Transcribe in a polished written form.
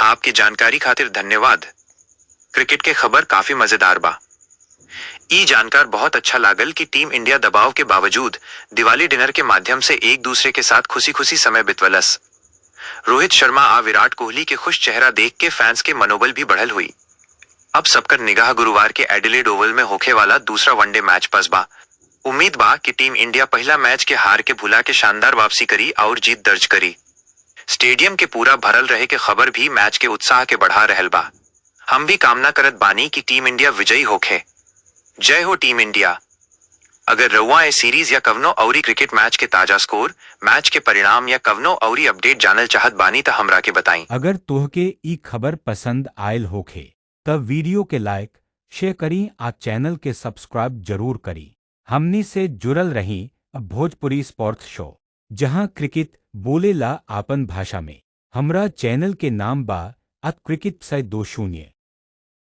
आपकी जानकारी खातिर धन्यवाद। क्रिकेट के खबर काफी मजेदार बा। ई जानकार बहुत अच्छा लागल कि टीम इंडिया दबाव के बावजूद दिवाली डिनर के माध्यम से एक दूसरे के साथ खुशी खुशी समय बितवलस। रोहित शर्मा आ विराट कोहली के खुश चेहरा देख के फैंस के मनोबल भी बढ़ल हुई। अब सबकर निगाह गुरुवार के एडिलेड ओवल में होखे वाला दूसरा वनडे मैच पस बा। उम्मीद बा कि टीम इंडिया पहला मैच के हार के भुला के शानदार वापसी करी और जीत दर्ज करी। स्टेडियम के पूरा भरल रहे के खबर भी मैच के उत्साह के बढ़ा रहल बा। हम भी कामना करत बानी कि टीम इंडिया विजयी होखे। जय हो टीम इंडिया। अगर रउआ ए सीरीज या कवनो औरी क्रिकेट मैच के ताजा स्कोर, मैच के परिणाम या कवनो औरी अपडेट जानल चाहत बानी त हमरा के बताई। अगर तोहके ई खबर पसंद आयल होखे तब वीडियो के लाइक शेयर करी आ चैनल के सब्सक्राइब जरूर करी। हमनी से जुड़ल रही अब भोजपुरी स्पोर्ट्स शो, जहां क्रिकेट बोलेला आपन भाषा में। हमरा चैनल के नाम बा @cricket20।